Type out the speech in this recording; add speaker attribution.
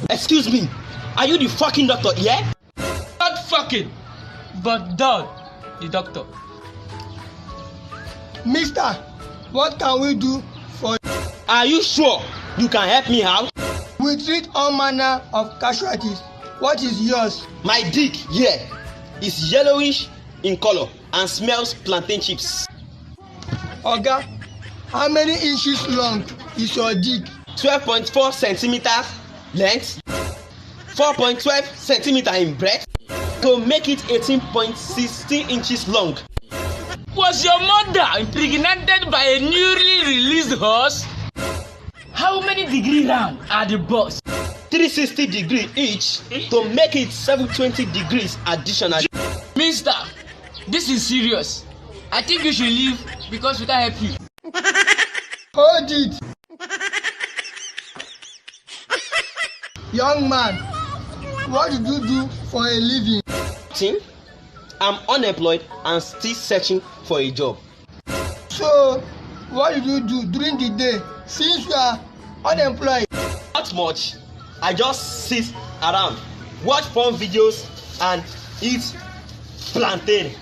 Speaker 1: Excuse me, are you the fucking doctor, yeah?
Speaker 2: Not fucking, but dog, the doctor.
Speaker 3: Mister, what can we do for you?
Speaker 1: Are you sure you can help me out?
Speaker 3: We treat all manner of casualties. What is yours?
Speaker 1: My dick, yeah, is yellowish in color and smells plantain chips.
Speaker 3: Oga, how many inches long is your dick?
Speaker 1: 12.4 centimeters length, 4.12 centimeters in breadth, to make it 18.16 inches long.
Speaker 2: Was your mother impregnated by a newly released horse? How many degree round are the balls?
Speaker 1: 360 degrees each to make it 720 degrees additionally.
Speaker 2: Mister, this is serious. I think you should leave because we can't help you.
Speaker 3: Hold it. Young man, what did you do for a living?
Speaker 1: I'm unemployed and still searching for a job.
Speaker 3: So, what did you do during the day since you are unemployed?
Speaker 1: Not much. I just sit around, watch fun videos and eat plantain.